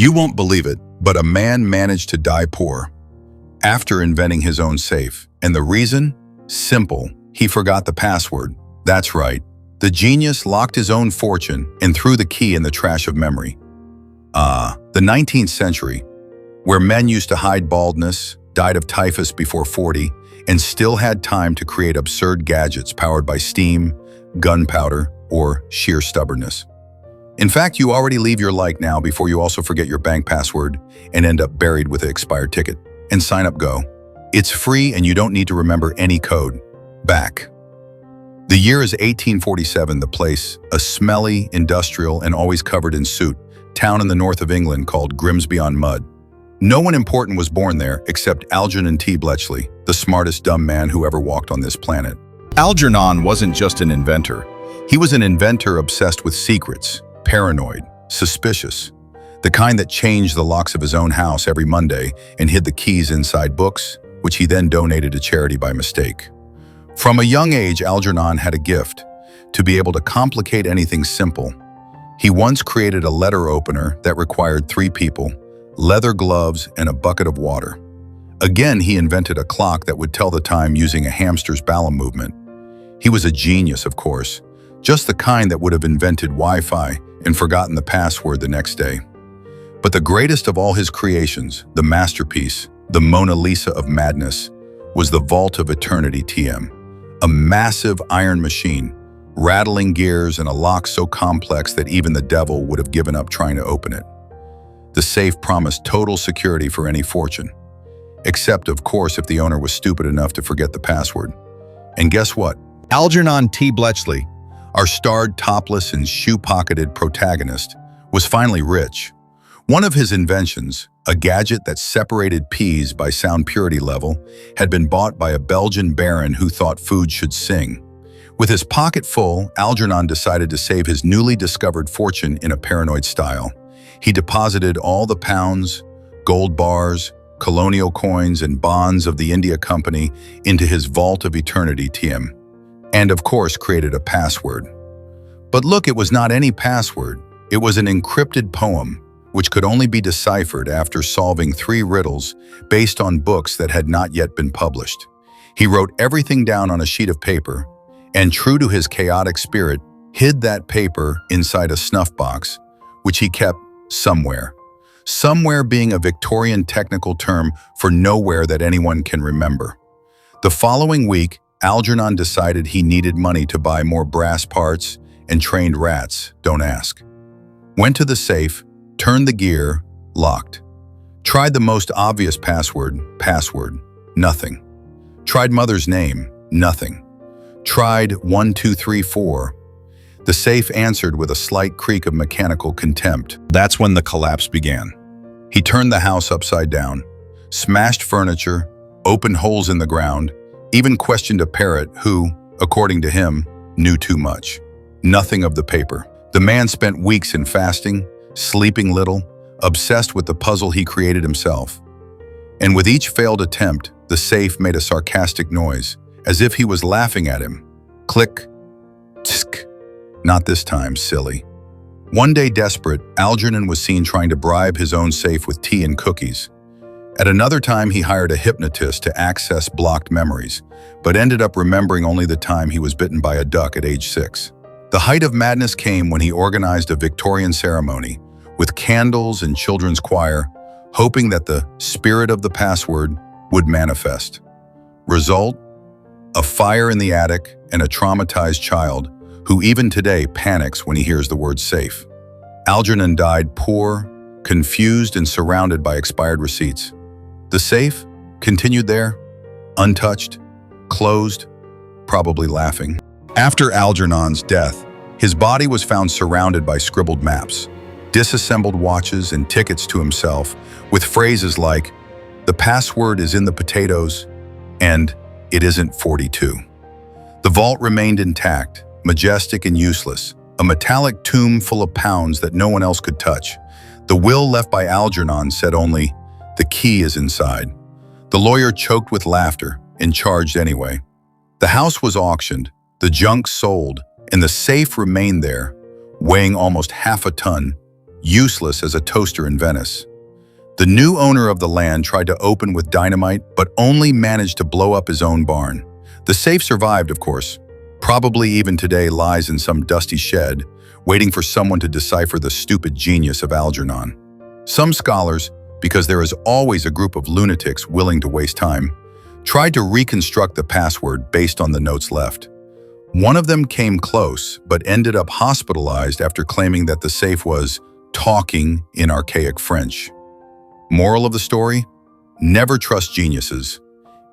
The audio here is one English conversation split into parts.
You won't believe it, but a man managed to die poor after inventing his own safe. And the reason? Simple. He forgot the password. That's right. The genius locked his own fortune and threw the key in the trash of memory. The 19th century, where men used to hide baldness, died of typhus before 40, and still had time to create absurd gadgets powered by steam, gunpowder, or sheer stubbornness. In fact, you already leave your like now before you also forget your bank password and end up buried with an expired ticket. And sign up go. It's free and you don't need to remember any code. Back. The year is 1847, the place, a smelly, industrial, and always covered in soot, town in the north of England called Grimsby-on-Mud. No one important was born there except Algernon T. Bletchley, the smartest dumb man who ever walked on this planet. Algernon wasn't just an inventor. He was an inventor obsessed with secrets, paranoid, suspicious, the kind that changed the locks of his own house every Monday and hid the keys inside books, which he then donated to charity by mistake. From a young age, Algernon had a gift to be able to complicate anything simple. He once created a letter opener that required 3 people, leather gloves, and a bucket of water. Again, he invented a clock that would tell the time using a hamster's bowel movement. He was a genius, of course, just the kind that would have invented Wi-Fi and forgotten the password the next day. But the greatest of all his creations, the masterpiece, the Mona Lisa of madness, was the Vault of Eternity TM, a massive iron machine, rattling gears and a lock so complex that even the devil would have given up trying to open it. The safe promised total security for any fortune, except, of course, if the owner was stupid enough to forget the password. And guess what? Algernon T. Bletchley, our starred, topless, and shoe-pocketed protagonist, was finally rich. One of his inventions, a gadget that separated peas by sound purity level, had been bought by a Belgian baron who thought food should sing. With his pocket full, Algernon decided to save his newly discovered fortune in a paranoid style. He deposited all the pounds, gold bars, colonial coins, and bonds of the India Company into his Vault of Eternity TM, and of course created a password. But look, it was not any password. It was an encrypted poem, which could only be deciphered after solving 3 riddles based on books that had not yet been published. He wrote everything down on a sheet of paper, and true to his chaotic spirit, hid that paper inside a snuff box, which he kept somewhere. Somewhere being a Victorian technical term for nowhere that anyone can remember. The following week, Algernon decided he needed money to buy more brass parts and trained rats, don't ask. Went to the safe, turned the gear, locked. Tried the most obvious password, nothing. Tried mother's name, nothing. Tried 1, 2, 3, 4. The safe answered with a slight creak of mechanical contempt. That's when the collapse began. He turned the house upside down, smashed furniture, opened holes in the ground, even questioned a parrot who, according to him, knew too much. Nothing of the paper. The man spent weeks in fasting, sleeping little, obsessed with the puzzle he created himself. And with each failed attempt, the safe made a sarcastic noise, as if he was laughing at him. Click, tsk. Not this time, silly. One day, desperate, Algernon was seen trying to bribe his own safe with tea and cookies. At another time, he hired a hypnotist to access blocked memories, but ended up remembering only the time he was bitten by a duck at age 6. The height of madness came when he organized a Victorian ceremony with candles and children's choir, hoping that the spirit of the password would manifest. Result? A fire in the attic and a traumatized child who even today panics when he hears the word safe. Algernon died poor, confused, and surrounded by expired receipts. The safe continued there, untouched, closed, probably laughing. After Algernon's death, his body was found surrounded by scribbled maps, disassembled watches, and tickets to himself, with phrases like, "The password is in the potatoes," and "It isn't 42." The vault remained intact, majestic and useless, a metallic tomb full of pounds that no one else could touch. The will left by Algernon said only, "The key is inside." The lawyer choked with laughter and charged anyway. The house was auctioned, the junk sold, and the safe remained there, weighing almost half a ton, useless as a toaster in Venice. The new owner of the land tried to open with dynamite, but only managed to blow up his own barn. The safe survived, of course. Probably even today lies in some dusty shed, waiting for someone to decipher the stupid genius of Algernon. Some scholars, because there is always a group of lunatics willing to waste time, tried to reconstruct the password based on the notes left. One of them came close, but ended up hospitalized after claiming that the safe was talking in archaic French. Moral of the story? Never trust geniuses,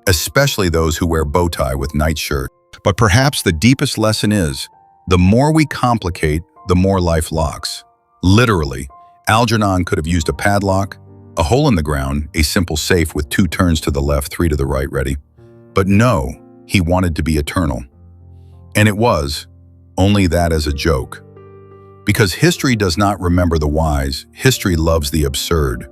especially those who wear bow tie with nightshirt. But perhaps the deepest lesson is, the more we complicate, the more life locks. Literally, Algernon could have used a padlock, a hole in the ground, a simple safe with 2 turns to the left, 3 to the right ready. But no, he wanted to be eternal. And it was, only that as a joke. Because history does not remember the wise, history loves the absurd.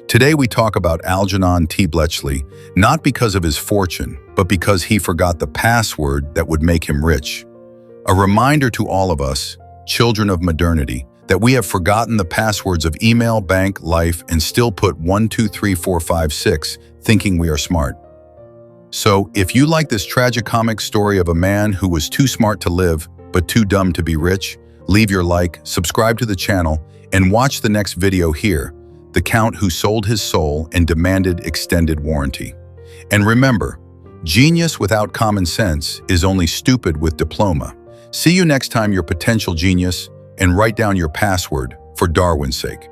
Today we talk about Algernon T. Bletchley, not because of his fortune, but because he forgot the password that would make him rich. A reminder to all of us, children of modernity, that we have forgotten the passwords of email, bank, life, and still put 1, 2, 3, 4, 5, 6, thinking we are smart. So, if you like this tragicomic story of a man who was too smart to live, but too dumb to be rich, leave your like, subscribe to the channel, and watch the next video here, the Count who sold his soul and demanded extended warranty. And remember, genius without common sense is only stupid with diploma. See you next time, your potential genius, and write down your password for Darwin's sake.